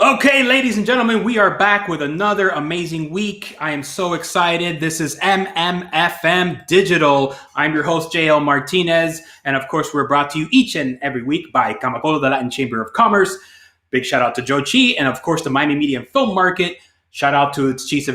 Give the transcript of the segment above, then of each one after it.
Okay, ladies and gentlemen, we are back with another amazing week. I am so excited. This is MMFM Digital. I'm your host, JL Martinez. And of course, we're brought to you each and every week by Camacolo, the Latin Chamber of Commerce. Big shout out to Joe Chi and, of course, the Miami Media and Film Market. Shout out to its chief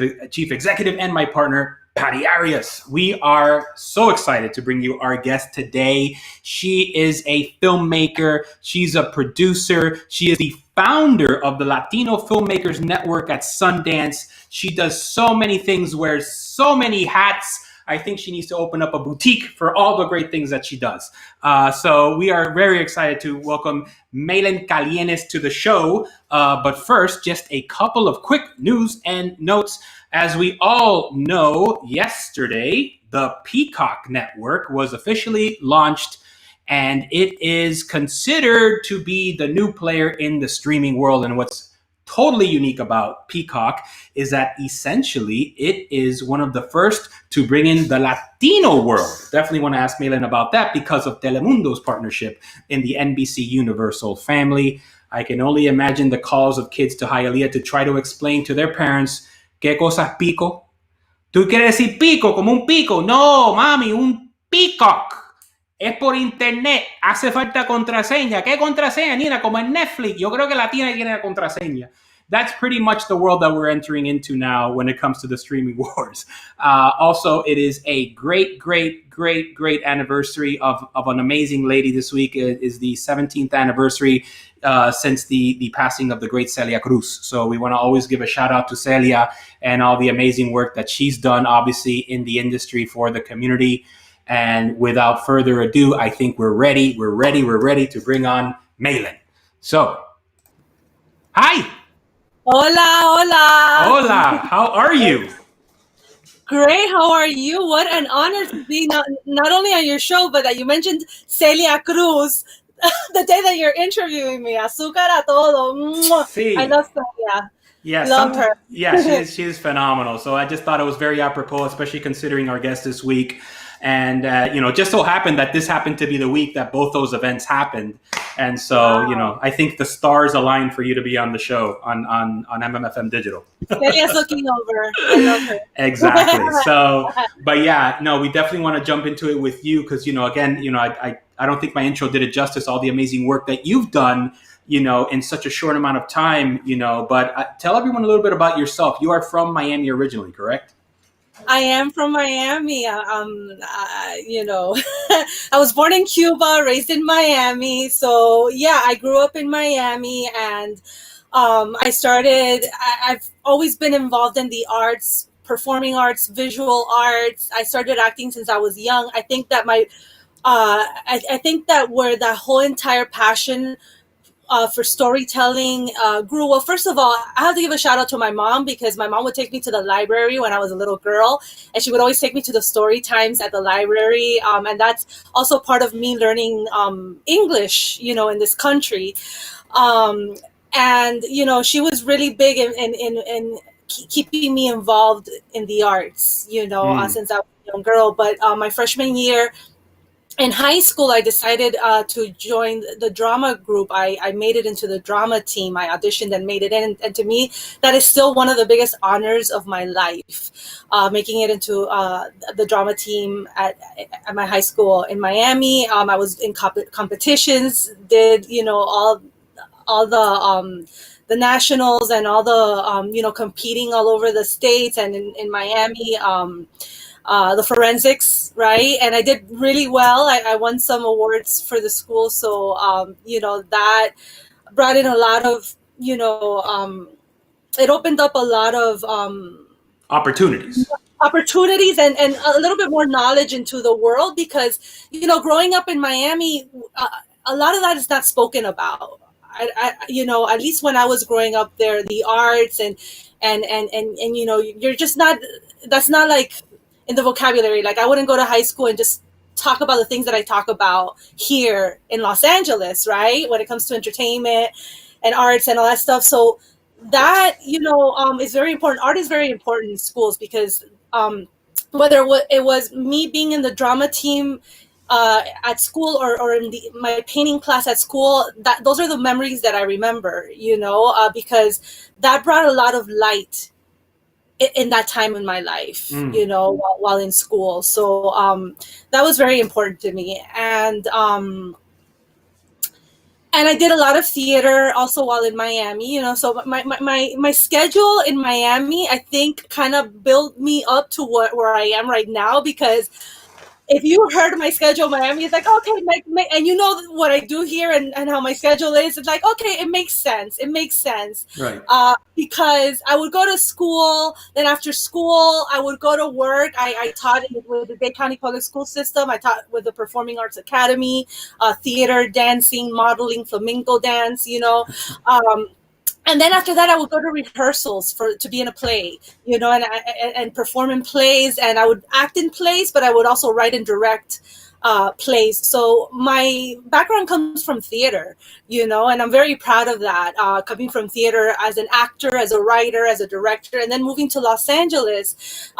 executive and my partner, Patty Arias. We are so excited to bring you our guest today. She is a filmmaker. She's a producer. She is the founder of the Latino Filmmakers Network at Sundance. She does so many things, wears so many hats. I think she needs to open up a boutique for all the great things that she does. So we are very excited to welcome Maylen Calienes to the show. But first, just a couple of quick news and notes. As we all know, yesterday, the Peacock Network was officially launched, and it is considered to be the new player in the streaming world. And what's totally unique about Peacock is that essentially it is one of the first to bring in the Latino world. Definitely want to ask Maylen about that because of Telemundo's partnership in the NBC Universal family. I can only imagine the calls of kids to Hialeah to try to explain to their parents, ¿qué cosa es pico? ¿Tú quieres decir pico como un pico? No, mami, un peacock. Es por internet, hace falta contraseña. ¿Qué contraseña, Nina? Como en Netflix. Yo creo que la tiene la contraseña. That's pretty much the world that we're entering into now when it comes to the streaming wars. Also, it is a great anniversary of an amazing lady this week. It is the 17th anniversary since the passing of the great Celia Cruz. So we want to always give a shout out to Celia and all the amazing work that she's done, obviously, in the industry for the community. And without further ado, I think we're ready to bring on Maylen. So, hi. Hola. Hola. How are you? Great. How are you? What an honor to be not only on your show, but that you mentioned Celia Cruz the day that you're interviewing me. Azúcar a todo. Sí. I love Celia. Yeah, love her. Yeah, she is phenomenal. So I just thought it was very apropos, especially considering our guest this week. And, just so happened that this happened to be the week that both those events happened. And so, wow. I think the stars aligned for you to be on the show on MMFM Digital. Celia's looking over. I love her. Exactly. So, but yeah, no, we definitely want to jump into it with you because, again, I don't think my intro did it justice, all the amazing work that you've done, in such a short amount of time, but tell everyone a little bit about yourself. You are from Miami originally, correct? I am from Miami. I was born in Cuba, raised in Miami. So yeah, I grew up in Miami, and I've always been involved in the arts, performing arts, visual arts. I started acting since I was young. I think that I think that where that whole entire passion for storytelling grew. Well, first of all, I have to give a shout out to my mom because my mom would take me to the library when I was a little girl, and she would always take me to the story times at the library. And that's also part of me learning English, in this country. And, she was really big in keeping me involved in the arts, since I was a young girl. But my freshman year, in high school, I decided to join the drama group. I made it into the drama team. I auditioned and made it in. And to me, that is still one of the biggest honors of my life, making it into the drama team at my high school in Miami. I was in competitions, did, all the nationals and all the, competing all over the States and in Miami. The forensics, right? And I did really well. I won some awards for the school. So, that brought in a lot of, it opened up a lot of opportunities and a little bit more knowledge into the world because, growing up in Miami, a lot of that is not spoken about. At least when I was growing up there, the arts and you're just not, that's not like in the vocabulary. Like I wouldn't go to high school and just talk about the things that I talk about here in Los Angeles, right? When it comes to entertainment and arts and all that stuff. So that, is very important. Art is very important in schools because whether it was me being in the drama team at school, or in my painting class at school, that those are the memories that I remember, because that brought a lot of light in that time in my life, while in school. So that was very important to me. And I did a lot of theater also while in Miami, so my schedule in Miami, I think, kind of built me up to where I am right now, because if you heard my schedule in Miami, it's like, okay, and you know what I do here, and how my schedule is. It's like, okay, it makes sense. It makes sense. Right. Because I would go to school, then after school, I would go to work. I taught with the Dade County Public School System. I taught with the Performing Arts Academy, theater, dancing, modeling, flamenco dance, and then after that, I would go to rehearsals to be in a play, and perform in plays, and I would act in plays, but I would also write and direct plays. So my background comes from theater, and I'm very proud of that, coming from theater as an actor, as a writer, as a director, and then moving to Los Angeles,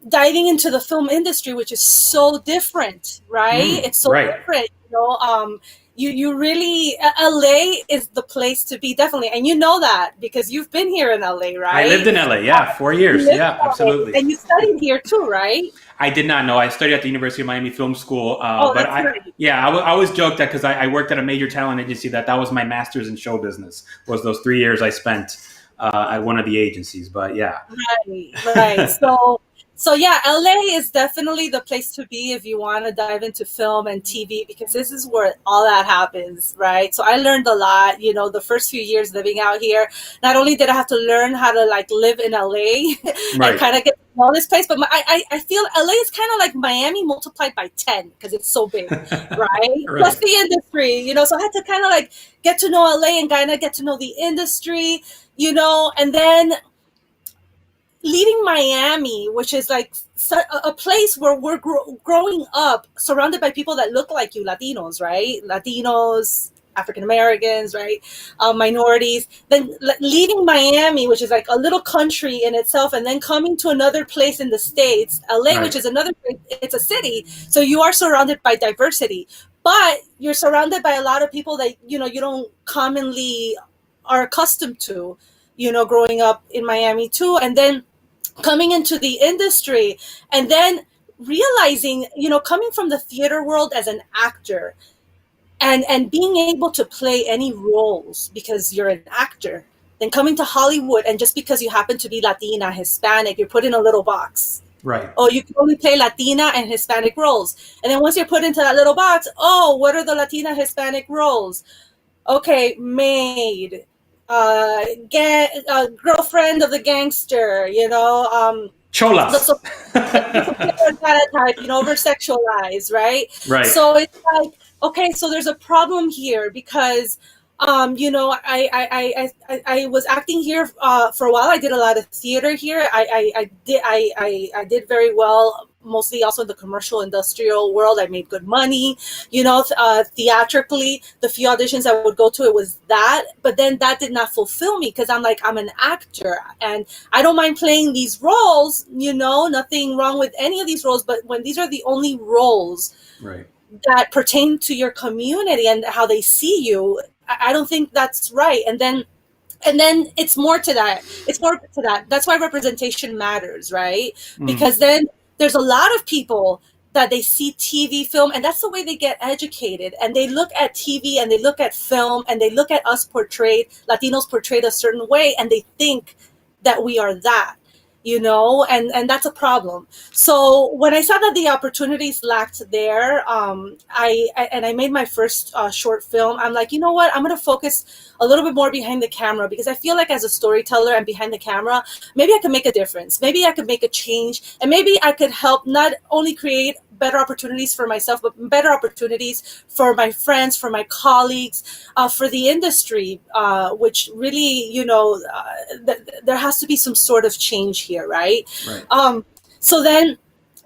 diving into the film industry, which is so different, right? It's so different, You really, LA is the place to be, definitely. And you know that because you've been here in LA, right? I lived in LA, 4 years. Yeah, absolutely. And you studied here too, right? I did not know. I studied at the University of Miami Film School. But right. I always joked that because I worked at a major talent agency, that was my master's in show business, was those 3 years I spent at one of the agencies. But yeah. Right. So yeah, LA is definitely the place to be if you want to dive into film and TV, because this is where all that happens, right? So I learned a lot, the first few years living out here. Not only did I have to learn how to live in LA and kind of get to know this place, but I feel LA is kind of like Miami multiplied by 10 because it's so big, right? Plus the industry, so I had to kind of get to know LA and kind of get to know the industry, and then leaving Miami, which is a place where we're growing up surrounded by people that look like you, Latinos, right? Latinos, African Americans, right? Minorities. Then leaving Miami, which is like a little country in itself, and then coming to another place in the States, LA, which is another place, it's a city. So you are surrounded by diversity, but you're surrounded by a lot of people that, you don't commonly are accustomed to, growing up in Miami too. And then coming into the industry, and then realizing, coming from the theater world as an actor, and being able to play any roles because you're an actor, then coming to Hollywood, and just because you happen to be Latina, Hispanic, you're put in a little box. Right. Oh, you can only play Latina and Hispanic roles. And then once you're put into that little box, what are the Latina, Hispanic roles? Okay, maid, girlfriend of the gangster, cholas, the type, over sexualized, right? Right. So it's like, okay, so there's a problem here because, I was acting here for a while. I did a lot of theater here. I did very well, mostly also in the commercial industrial world. I made good money, theatrically. The few auditions I would go to, it was that. But then that did not fulfill me because I'm an actor and I don't mind playing these roles, nothing wrong with any of these roles. But when these are the only roles that pertain to your community and how they see you, I don't think that's right. And then it's more to that. That's why representation matters, right? Because then there's a lot of people that they see TV, film, and that's the way they get educated. And they look at TV and they look at film and they look at us Latinos portrayed a certain way, and they think that we are that, and that's a problem. So when I saw that the opportunities lacked there, I made my first short film. I'm like, you know what? I'm going to focus a little bit more behind the camera, because I feel like as a storyteller and behind the camera, maybe I could make a difference. Maybe I could make a change, and maybe I could help not only create better opportunities for myself, but better opportunities for my friends, for my colleagues, for the industry, which really, there has to be some sort of change here, right? So then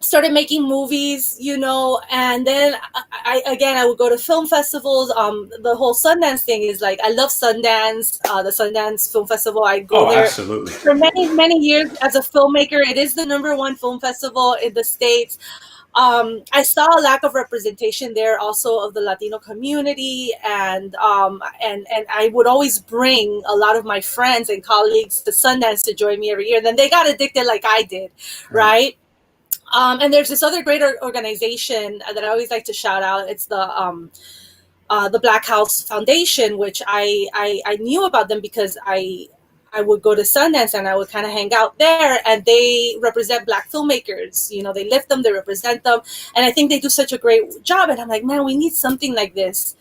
started making movies, and then I would go to film festivals. The whole Sundance thing is I love Sundance, the Sundance Film Festival. I go there absolutely. For many, many years as a filmmaker. It is the #1 film festival in the States. I saw a lack of representation there also of the Latino community, and I would always bring a lot of my friends and colleagues to Sundance to join me every year. Then they got addicted like I did, right? And there's this other great organization that I always like to shout out. It's the Black House Foundation, which I knew about them because I would go to Sundance and I would kind of hang out there, and they represent Black filmmakers. You know, they lift them, they represent them, and I think they do such a great job. And I'm like, man, we need something like this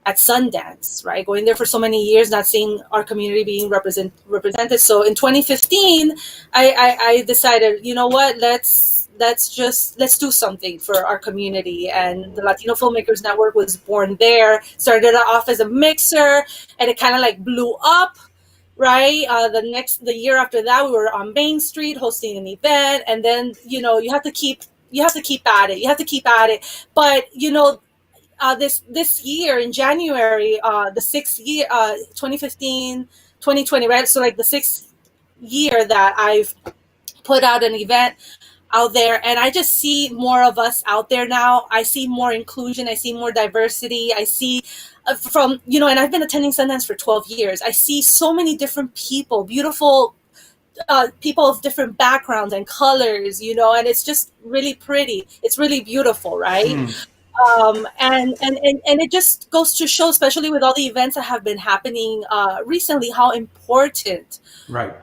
at Sundance, right? Going there for so many years, not seeing our community being represented. So in 2015, I decided, you know what, let's do something for our community. And the Latino Filmmakers Network was born there. Started off as a mixer, and it kind of like blew up. Right. The year after that, we were on Main Street hosting an event, and then you have to keep at it. You have to keep at it. But this year in January, the sixth year, 2015, 2020, right? So like the sixth year that I've put out an event out there, and I just see more of us out there now. I see more inclusion. I see more diversity. I see and I've been attending Sundance for 12 years. I see so many different people, beautiful people of different backgrounds and colors, and it's just really pretty. It's really beautiful, right? And it just goes to show, especially with all the events that have been happening recently, how important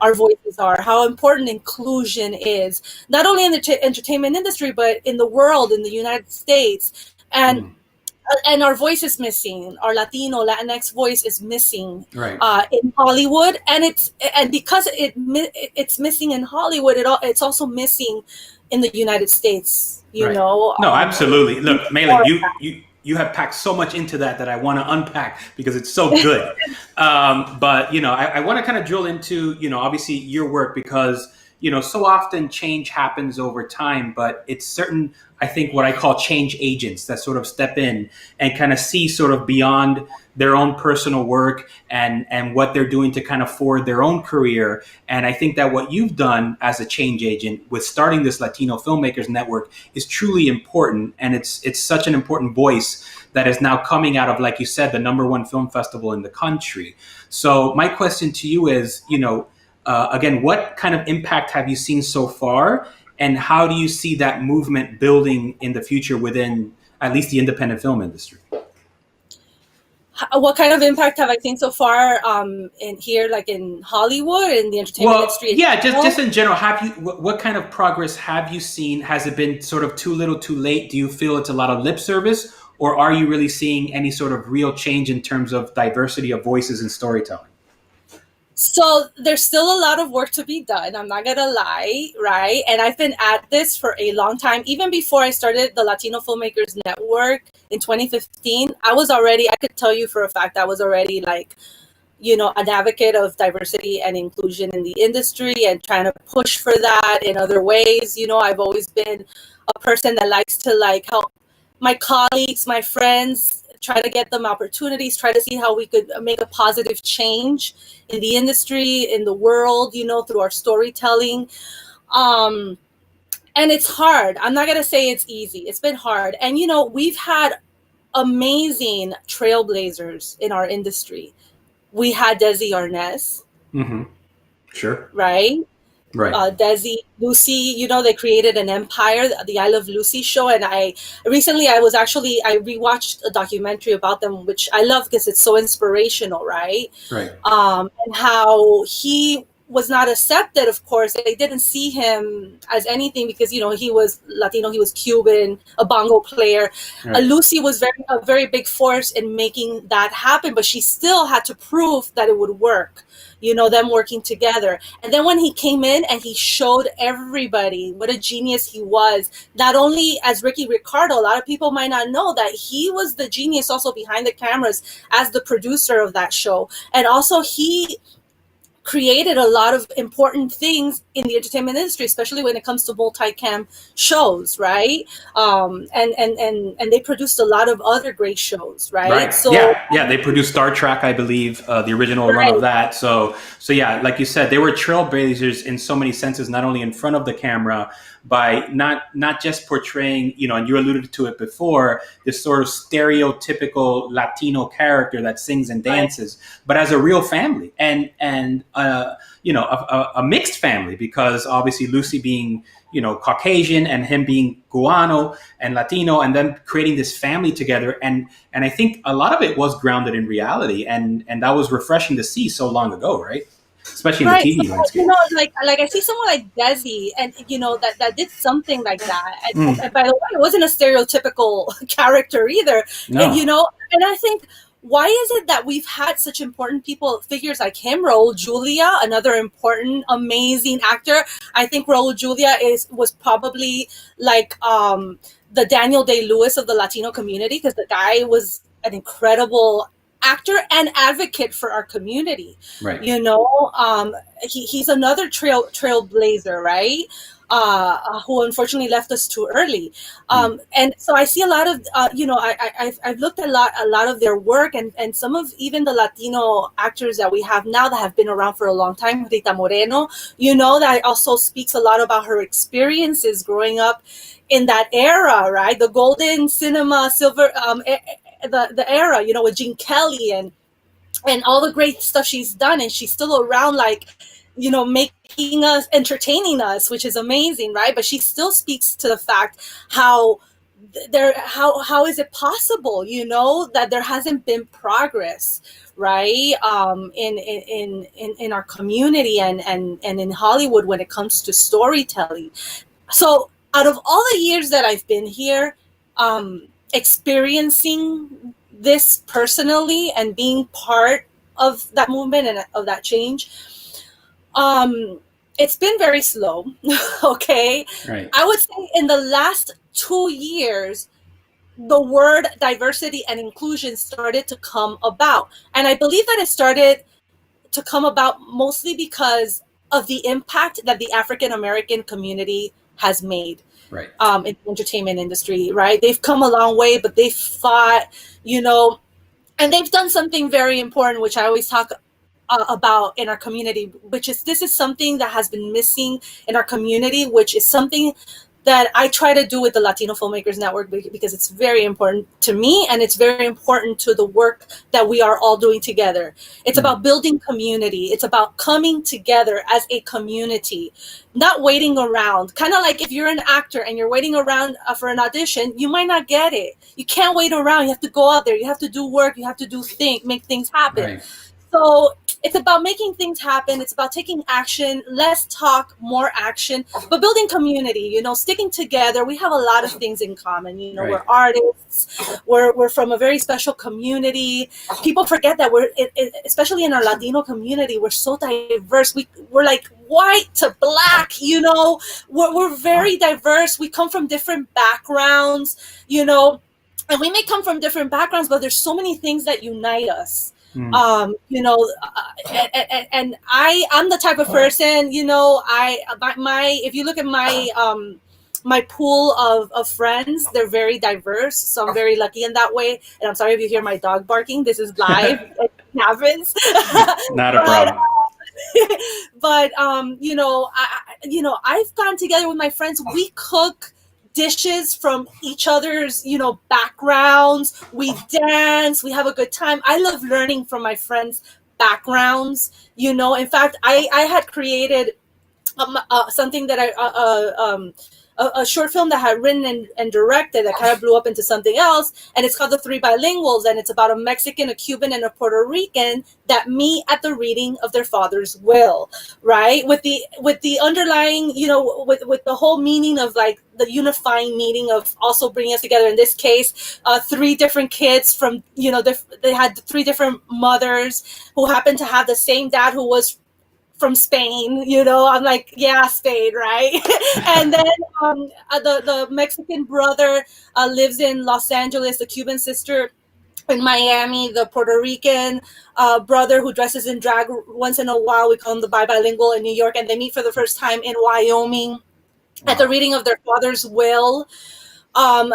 our voices are, how important inclusion is, not only in the entertainment industry, but in the world, in the United States. And our voice is missing. Our Latinx voice is missing in Hollywood, and because it's missing in Hollywood, it's also missing in the United States. No, absolutely. Look, Mela, you have packed so much into that I want to unpack because it's so good. But I want to kind of drill into obviously your work, because so often change happens over time, but it's certain, I think, what I call change agents that sort of step in and kind of see sort of beyond their own personal work and what they're doing to kind of forward their own career. And I think that what you've done as a change agent with starting this Latino Filmmakers Network is truly important. And it's such an important voice that is now coming out of, like you said, the #1 film festival in the country. So my question to you is, again, what kind of impact have you seen so far? And how do you see that movement building in the future within at least the independent film industry? What kind of impact have I seen so far in here, like in Hollywood, in the entertainment industry? Yeah, just in general, what kind of progress have you seen? Has it been sort of too little, too late? Do you feel it's a lot of lip service, or are you really seeing any sort of real change in terms of diversity of voices and storytelling? So there's still a lot of work to be done. I'm not going to lie, right? And I've been at this for a long time. Even before I started the Latino Filmmakers Network in 2015, I could tell you for a fact, I was already like, an advocate of diversity and inclusion in the industry and trying to push for that in other ways. I've always been a person that likes to help my colleagues, my friends, try to get them opportunities, try to see how we could make a positive change in the industry, in the world, through our storytelling. And it's hard. I'm not going to say it's easy. It's been hard. And, we've had amazing trailblazers in our industry. We had Desi Arnaz. Mm-hmm. Sure. Right? Right. Desi, Lucy, they created an empire, the I Love Lucy show. And I rewatched a documentary about them, which I love because it's so inspirational, right? Right. And how he was not accepted, of course. They didn't see him as anything because, he was Latino, he was Cuban, a bongo player. Right. Lucy was a very big force in making that happen, but she still had to prove that it would work. Them working together. And then when he came in and he showed everybody what a genius he was, not only as Ricky Ricardo, a lot of people might not know that he was the genius also behind the cameras as the producer of that show. And also he created a lot of important things in the entertainment industry, especially when it comes to multicam shows, right? And they produced a lot of other great shows, right? Right. So, Yeah. They produced Star Trek, I believe, the original run of right, that. So yeah, like you said, they were trailblazers in so many senses, not only in front of the camera by not just portraying, and you alluded to it before, this sort of stereotypical Latino character that sings and right, dances, but as a real family and a mixed family, because obviously Lucy being Caucasian and him being Guano and Latino, and then creating this family together. And I think a lot of it was grounded in reality, and that was refreshing to see so long ago, right? Especially in the right. So, TV landscape. like I see someone like Desi, and that did something like that. And Mm, by the way, it wasn't a stereotypical character either. no. And I think, why is it that we've had such important figures like him, Raul Julia, another important, amazing actor. I think Raul Julia was probably like the Daniel Day-Lewis of the Latino community, because the guy was an incredible actor and advocate for our community. Right. He's another trailblazer, right? Who unfortunately left us too early. Mm, And so I see a lot of, I've looked at a lot of their work, and some of even the Latino actors that we have now that have been around for a long time, Rita Moreno, that also speaks a lot about her experiences growing up in that era, right? The golden cinema, silver, the era, with Gene Kelly and all the great stuff she's done, and she's still around, like, making us, entertaining us, which is amazing, right? But she still speaks to the fact how how is it possible, that there hasn't been progress, right? In our community and in Hollywood when it comes to storytelling. So out of all the years that I've been here, experiencing this personally and being part of that movement and of that change, it's been very slow. Okay. right. I would say in the last 2 years, the word diversity and inclusion started to come about. And I believe that it started to come about mostly because of the impact that the African American community has made, Right. in the entertainment industry, right? They've come a long way, but they've fought, and they've done something very important, which I always talk about in our community, which is, this is something that has been missing in our community, which is something that I try to do with the Latino Filmmakers Network, because it's very important to me and it's very important to the work that we are all doing together. It's Mm, about building community. It's about coming together as a community, not waiting around. Kind of like if you're an actor and you're waiting around for an audition, you might not get it. You can't wait around. You have to go out there. You have to do work. You have to make things happen. right. So it's about making things happen. It's about taking action, less talk, more action, but building community, sticking together. We have a lot of things in common. Right. We're artists. We're from a very special community. People forget that especially in our Latino community, we're so diverse. We're like white to black, we're very diverse. We come from different backgrounds, and we may come from different backgrounds, but there's so many things that unite us. Mm, And I'm the type of person, if you look at my pool of friends, they're very diverse. So I'm very lucky in that way. And I'm sorry if you hear my dog barking. This is live. It happens. not a But problem. but I've gotten together with my friends. We cook dishes from each other's backgrounds. We dance. We have a good time. I love learning from my friends' backgrounds. In fact, I had created something that a short film that I had written and directed that kind of blew up into something else, and it's called The Three Bilinguals, and it's about a Mexican, a Cuban, and a Puerto Rican that meet at the reading of their father's will, right? With the underlying, with the whole meaning of, like, the unifying meaning of also bringing us together. In this case, three different kids from, they had three different mothers who happened to have the same dad who was from Spain. I'm like, yeah, Spain, right? And then the Mexican brother lives in Los Angeles. The Cuban sister in Miami, the Puerto Rican brother who dresses in drag once in a while. We call him the bilingual in New York, and they meet for the first time in Wyoming at the Wow. reading of their father's will. um,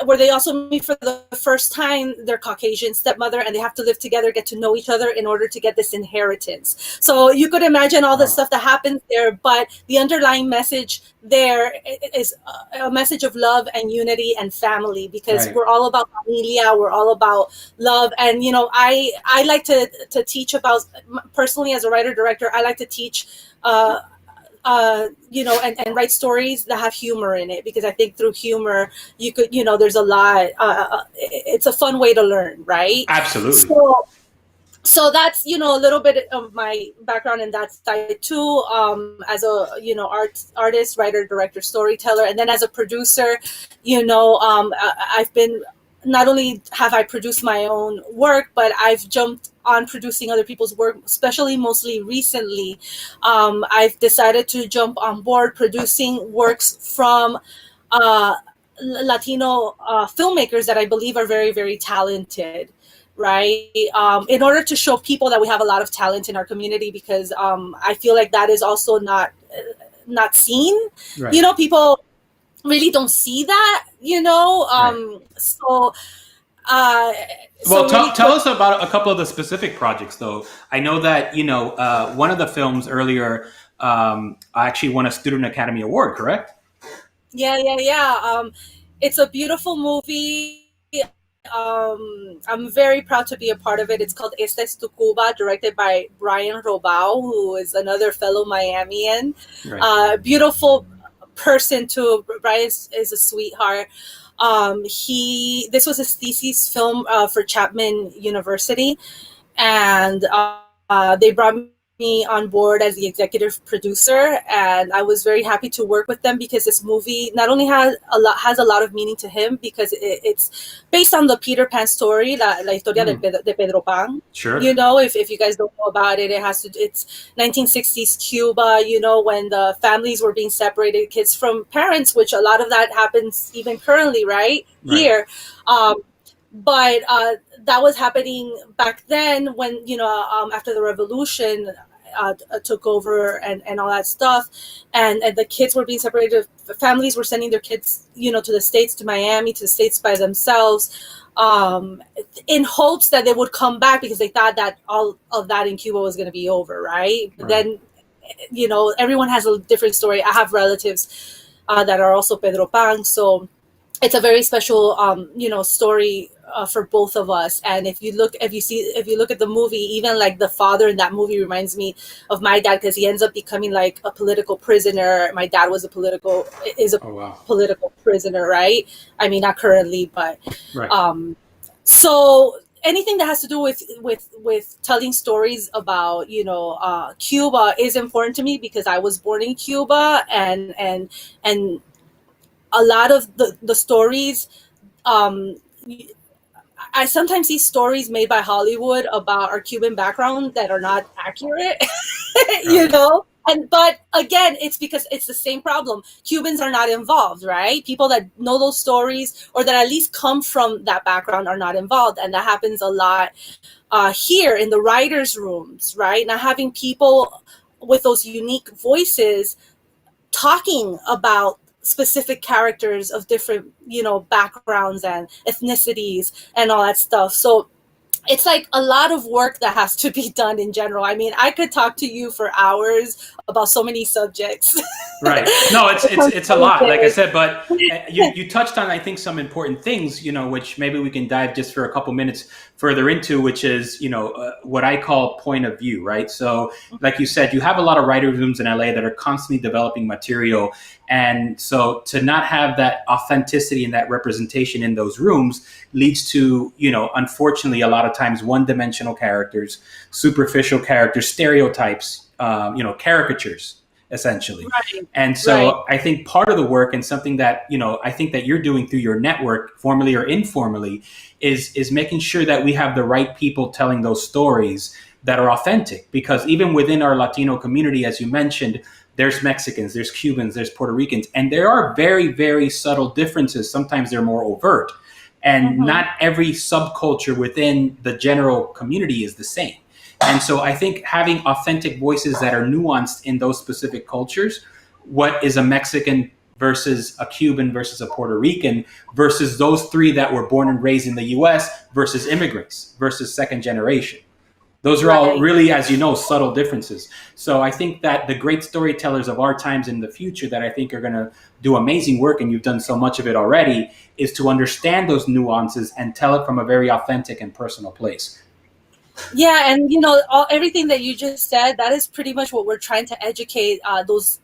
where they also meet for the first time their Caucasian stepmother, and they have to live together, get to know each other in order to get this inheritance. So you could imagine all the Wow. stuff that happens there, but the underlying message there is a message of love and unity and family, because Right. we're all about familia, we're all about love. And I like to teach about, personally as a writer director, I like to teach and write stories that have humor in it, because I think through humor you could, there's a lot. It's a fun way to learn, right? Absolutely. So that's a little bit of my background in that side too. As a artist, writer, director, storyteller, and then as a producer, I've been, not only have I produced my own work, but I've jumped on producing other people's work, especially mostly recently. I've decided to jump on board producing works from uh, Latino filmmakers that I believe are very, very talented, right? In order to show people that we have a lot of talent in our community, because I feel like that is also not seen. Right. People really don't see that. Right. Uh, Well, so really tell quick. us about a couple of the specific projects, though. I know that one of the films earlier actually won a Student Academy Award, correct? Yeah. It's a beautiful movie. I'm very proud to be a part of it. It's called Esta es tu Cuba, directed by Brian Robau, who is another fellow Miamian. Right. Beautiful person too. Brian is a sweetheart. This was his thesis film for Chapman University, and they brought me on board as the executive producer, and I was very happy to work with them, because this movie not only has a lot of meaning to him, because it's based on the Peter Pan story, la historia Mm, de Pedro Pan. sure. If you guys don't know about it, it's 1960s Cuba, when the families were being separated, kids from parents, which a lot of that happens even currently, right Right. here. But that was happening back then, when after the revolution took over, and all that stuff, and the kids were being separated. Families were sending their kids to the States, to Miami, to the States by themselves, in hopes that they would come back, because they thought that all of that in Cuba was going to be over, right? But Right. then everyone has a different story. I have relatives that are also Pedro Pan, so it's a very special story for both of us. And if you look at the movie, even like the father in that movie reminds me of my dad, because he ends up becoming like a political prisoner. My dad is a Oh, wow. political prisoner, right? I mean, not currently, but Right. so anything that has to do with telling stories about Cuba is important to me, because I was born in Cuba, and a lot of the stories, um, I sometimes see stories made by Hollywood about our Cuban background that are not accurate, Got it. And but again, it's because it's the same problem. Cubans are not involved, right? People that know those stories, or that at least come from that background, are not involved, and that happens a lot here in the writers' rooms, right? Not having people with those unique voices talking about specific characters of different backgrounds and ethnicities and all that stuff. So it's like a lot of work that has to be done in general. I mean, I could talk to you for hours about so many subjects. Right. No, it's a lot, like I said, but you touched on, I think, some important things, which maybe we can dive just for a couple minutes further into, which is, what I call point of view, right? So, like you said, you have a lot of writer rooms in LA that are constantly developing material, and so to not have that authenticity and that representation in those rooms leads to, unfortunately, a lot of times one-dimensional characters, superficial characters, stereotypes, caricatures, essentially. Right. And Right. so I think part of the work, and something that, I think that you're doing through your network, formally or informally, is making sure that we have the right people telling those stories that are authentic. Because even within our Latino community, as you mentioned, there's Mexicans, there's Cubans, there's Puerto Ricans, and there are very, very subtle differences. Sometimes they're more overt. and Mm-hmm. not every subculture within the general community is the same. And so I think having authentic voices that are nuanced in those specific cultures, what is a Mexican versus a Cuban versus a Puerto Rican versus those three that were born and raised in the US versus immigrants versus second generation. Those are all Right. really, as you know, subtle differences. So I think that the great storytellers of our times in the future that I think are going to do amazing work, and you've done so much of it already, is to understand those nuances and tell it from a very authentic and personal place. Yeah, and everything that you just said, that is pretty much what we're trying to educate those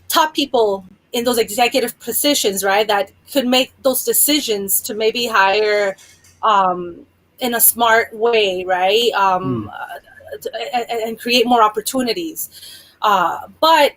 top people in those executive positions, right? That could make those decisions to maybe hire in a smart way, right? Mm. And create more opportunities. But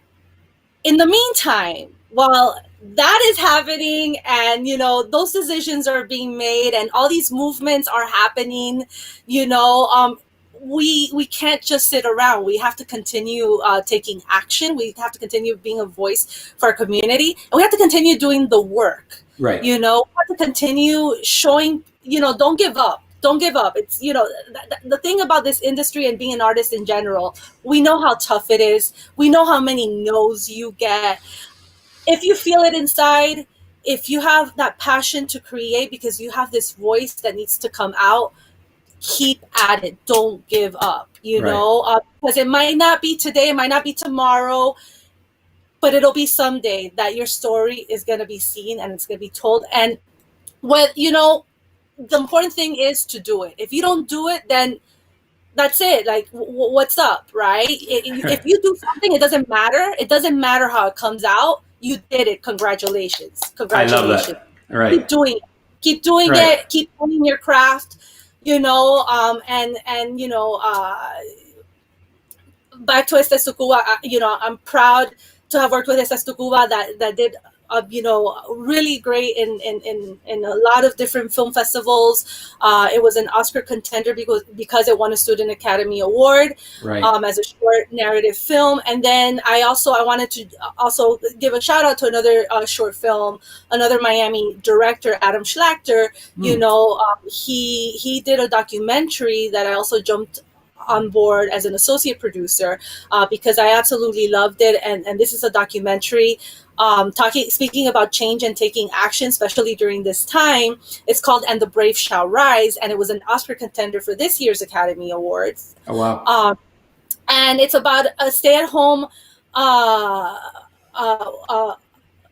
in the meantime, while that is happening, and those decisions are being made, and all these movements are happening, you know, we can't just sit around. We have to continue taking action. We have to continue being a voice for our community, and we have to continue doing the work. Right. We have to continue showing. Don't give up. Don't give up. It's the thing about this industry and being an artist in general. We know how tough it is. We know how many no's you get. If you feel it inside, if you have that passion to create because you have this voice that needs to come out, keep at it. Don't give up, Right. because it might not be today, it might not be tomorrow, but it'll be someday that your story is going to be seen and it's going to be told. And the important thing is to do it. If you don't do it, then that's it. Like, what's up, right? If you do something, it doesn't matter. It doesn't matter how it comes out. You did it. Congratulations. I love Congratulations. that. Right. Keep doing it. Keep doing Right. it. Keep owning your craft. Back to Este Cuba, I'm proud to have worked with Este Cuba that did really great in a lot of different film festivals. It was an Oscar contender because it won a Student Academy Award. Right. As a short narrative film. And then I wanted to also give a shout out to another short film, another Miami director, Adam Schlachter. He did a documentary that I also jumped on board as an associate producer because I absolutely loved it. And this is a documentary speaking about change and taking action, especially during this time. It's called "And the Brave Shall Rise," and it was an Oscar contender for this year's Academy Awards. Oh, wow. And it's about a stay-at-home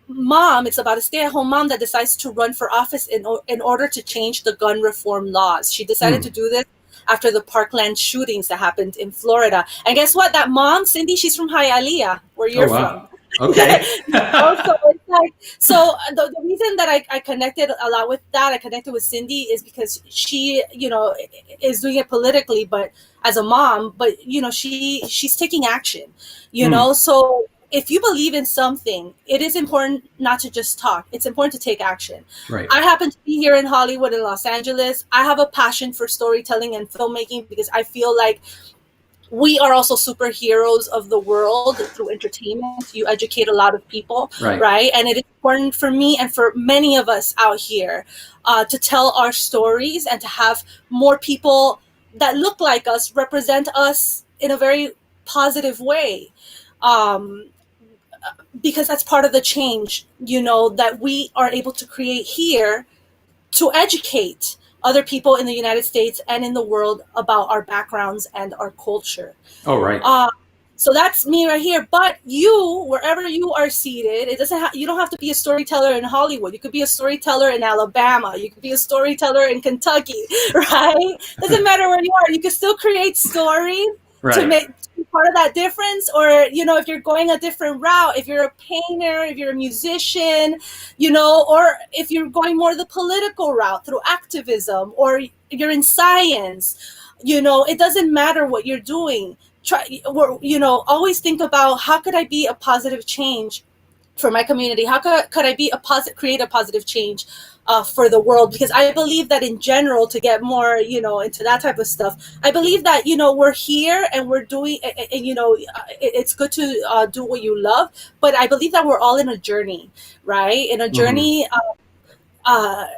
mom. It's about a stay-at-home mom that decides to run for office in order to change the gun reform laws. She decided to do this after the Parkland shootings that happened in Florida. And guess what? That mom, Cindy, she's from Hialeah, where you're from. Okay. So the reason that I connected a lot with that, I connected with Cindy, is because she, is doing it politically, but as a mom, but she's taking action, So if you believe in something, it is important not to just talk. It's important to take action. Right. I happen to be here in Hollywood, in Los Angeles. I have a passion for storytelling and filmmaking because I feel like we are also superheroes of the world through entertainment. You educate a lot of people, right? And it is important for me and for many of us out here to tell our stories and to have more people that look like us represent us in a very positive way. Because that's part of the change, that we are able to create here to educate other people in the United States and in the world about our backgrounds and our culture. Oh, right. So that's me right here. But you, wherever you are seated, you don't have to be a storyteller in Hollywood. You could be a storyteller in Alabama. You could be a storyteller in Kentucky, right? Doesn't matter where you are. You can still create stories to be part of that difference. Or, if you're going a different route, if you're a painter, if you're a musician, or if you're going more the political route through activism, or you're in science, it doesn't matter what you're doing. Always think about, how could I be a positive change for my community? How could I be create a positive change for the world? Because I believe that in general, to get more, into that type of stuff, I believe that, we're here and we're doing, it's good to do what you love, but I believe that we're all in a journey, right? In a journey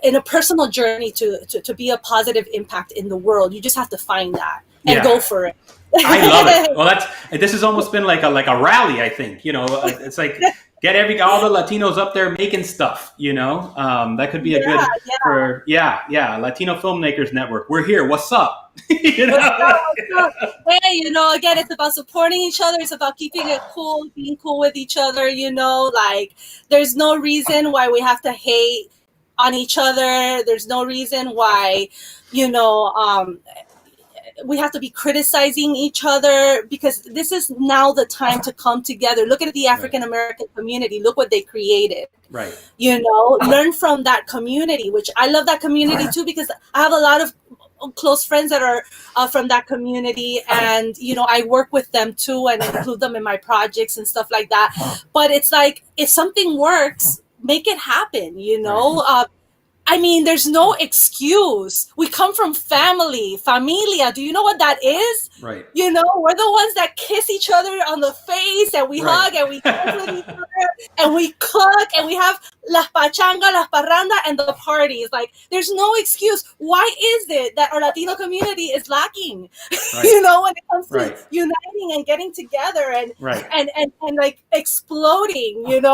in a personal journey to be a positive impact in the world. You just have to find that and Yeah. go for it. I love it. Well, this has almost been like a rally. I think it's like get all the Latinos up there making stuff. That could be a good for Latino Filmmakers Network. We're here. What's up? What's up? Hey, again, it's about supporting each other. It's about keeping it cool, being cool with each other. Like there's no reason why we have to hate on each other. There's no reason why, we have to be criticizing each other, because this is now the time to come together. Look at the African American community. Look what they created. Right. Learn from that community, which I love that community too, because I have a lot of close friends that are from that community, and I work with them too and include them in my projects and stuff like that. But it's like, if something works, make it happen. There's no excuse. We come from familia. Do you know what that is? Right. We're the ones that kiss each other on the face, and we hug, and we dance with each other, and we cook, and we have las pachanga, las parranda, and the parties. Like, there's no excuse. Why is it that our Latino community is lacking? Right. When it comes to uniting and getting together and like exploding, in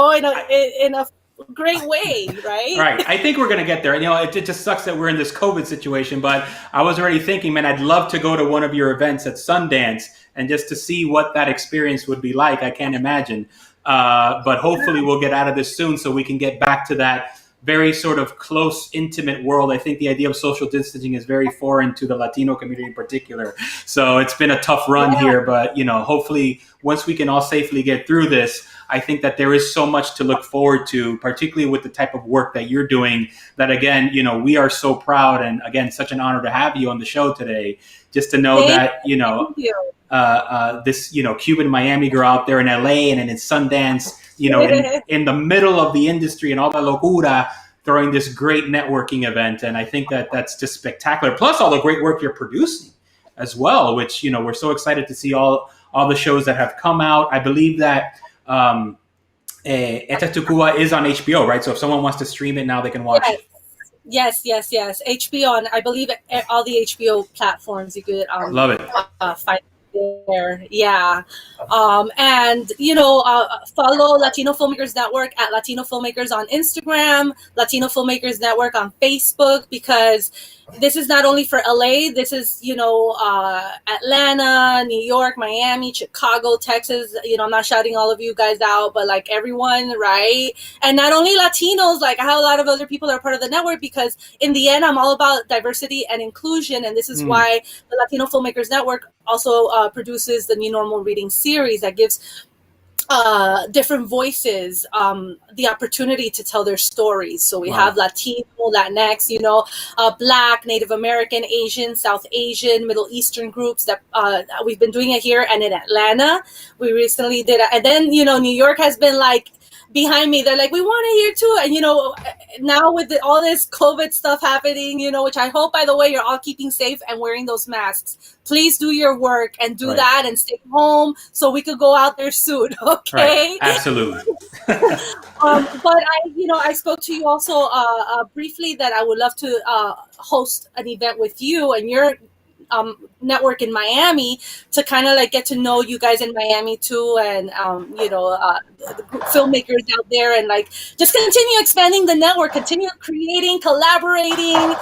a great way, right? Right. I think we're going to get there. It just sucks that we're in this COVID situation, but I was already thinking, man, I'd love to go to one of your events at Sundance and just to see what that experience would be like. I can't imagine. But hopefully we'll get out of this soon so we can get back to that very sort of close, intimate world. I think the idea of social distancing is very foreign to the Latino community in particular. So it's been a tough run here, but hopefully once we can all safely get through this, I think that there is so much to look forward to, particularly with the type of work that you're doing, that again, we are so proud, and again, such an honor to have you on the show today, just to know that, this, Cuban Miami girl out there in LA and in Sundance, in the middle of the industry and all the locura, throwing this great networking event. And I think that that's just spectacular. Plus all the great work you're producing as well, which, we're so excited to see all the shows that have come out. I believe that Esta Tu Cuba is on HBO, right? So if someone wants to stream it now, they can watch it. Yes. HBO, and I believe all the HBO platforms you could love it. Find there. Yeah. And follow Latino Filmmakers Network at Latino Filmmakers on Instagram, Latino Filmmakers Network on Facebook, because this is not only for LA, this is, Atlanta, New York, Miami, Chicago, Texas. I'm not shouting all of you guys out, but like everyone, right? And not only Latinos, like I have a lot of other people that are part of the network, because in the end, I'm all about diversity and inclusion. And this is why the Latino Filmmakers Network also produces the New Normal Reading series that gives different voices the opportunity to tell their stories. So we have Latino, Latinx, Black, Native American, Asian, South Asian, Middle Eastern groups that we've been doing it here and in Atlanta. We recently did it. And then, New York has been like behind me. They're like, we want to hear too. And, now with all this COVID stuff happening, which I hope, by the way, you're all keeping safe and wearing those masks. Please do your work and do that and stay home so we could go out there soon. Okay. Right. Absolutely. But I spoke to you also briefly that I would love to host an event with you and your network in Miami to kind of like get to know you guys in Miami too, and the filmmakers out there, and like just continue expanding the network, continue creating, collaborating,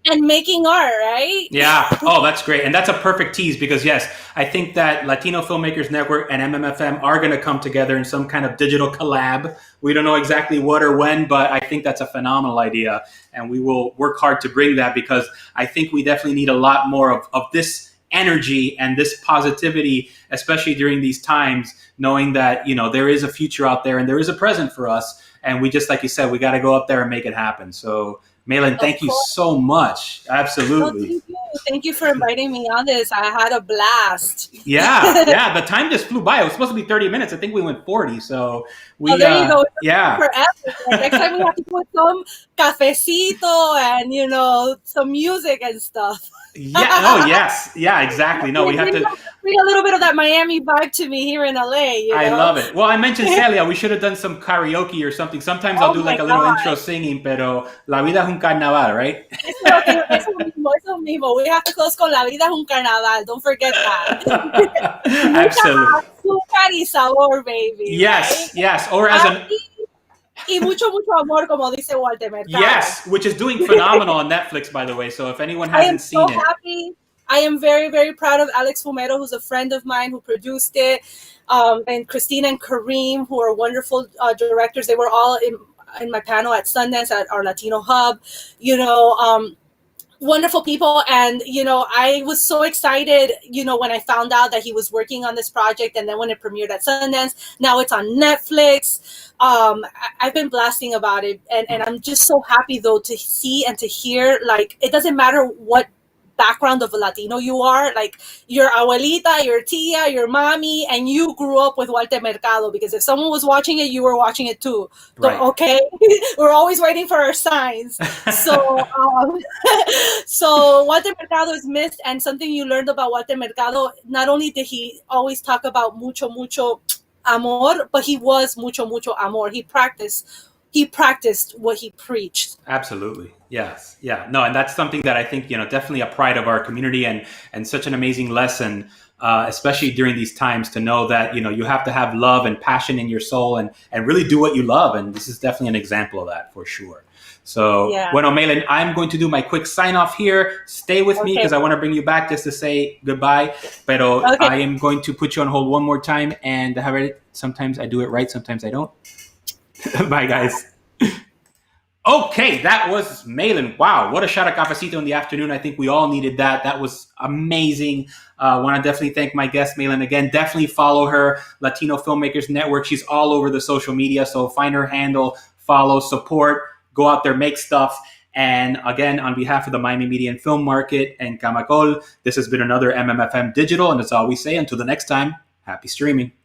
and making art, right? Yeah. Oh, that's great. And that's a perfect tease, because yes, I think that Latino Filmmakers Network and MMFM are going to come together in some kind of digital collab. We don't know exactly what or when, but I think that's a phenomenal idea. And we will work hard to bring that, because I think we definitely need a lot more of this energy and this positivity, especially during these times, knowing that, there is a future out there and there is a present for us. And we just, like you said, we got to go up there and make it happen. So Maylin, thank you so much. Absolutely. Thank you for inviting me on this. I had a blast. Yeah. The time just flew by. It was supposed to be 30 minutes. I think we went 40. So there you go. Yeah. Forever. Next time we have to put some cafecito and, some music and stuff. Yeah. Oh, yes. Yeah, exactly. No, we have to. bring a little bit of that Miami vibe to me here in LA, I love it. Well, I mentioned Celia. We should have done some karaoke or something. Sometimes I'll Oh do my like a little intro God. singing, pero la vida es un carnaval, right? Eso mismo, eso mismo. We have to close con La vida es un carnaval. Don't forget that. Mucha Absolutely. azúcar y sabor, baby, right? Yes, yes. Or as Ah, an y mucho, mucho amor, como dice Walter Mercado. yes, which is doing phenomenal on Netflix, by the way. So if anyone I am hasn't so seen it, happy. I am very, very proud of Alex Fumero, who's a friend of mine who produced it, and Christina and Kareem, who are wonderful directors. They were all in my panel at Sundance at our Latino Hub. You know, wonderful people, and I was so excited when I found out that he was working on this project, and then when it premiered at Sundance, now it's on Netflix. I've been blasting about it, and I'm just so happy though to see and to hear, like, it doesn't matter what background of a Latino you are, like your abuelita, your tia, your mommy, and you grew up with Walter Mercado, because if someone was watching it, you were watching it too. right? Okay. We're always waiting for our signs. So so Walter Mercado is missed, and something you learned about Walter Mercado, not only did he always talk about mucho mucho amor, but he was mucho mucho amor. He practiced what he preached. Absolutely. Yes. Yeah. No, and that's something that I think, definitely a pride of our community, and such an amazing lesson, especially during these times, to know that, you have to have love and passion in your soul, and really do what you love. And this is definitely an example of that for sure. So, Yeah. bueno, Malin, I'm going to do my quick sign off here. Stay with me Okay. because I want to bring you back just to say goodbye. Pero Okay. I am going to put you on hold one more time, and sometimes I do it right, sometimes I don't. Bye, guys. Okay, that was Malin. Wow, what a shot of cafecito in the afternoon. I think we all needed that. That was amazing. I want to definitely thank my guest, Malin, again. Definitely follow her, Latino Filmmakers Network. She's all over the social media, so find her handle, follow, support, go out there, make stuff. And again, on behalf of the Miami Media and Film Market and Camacol, this has been another MMFM Digital. And that's all we say. Until the next time, happy streaming.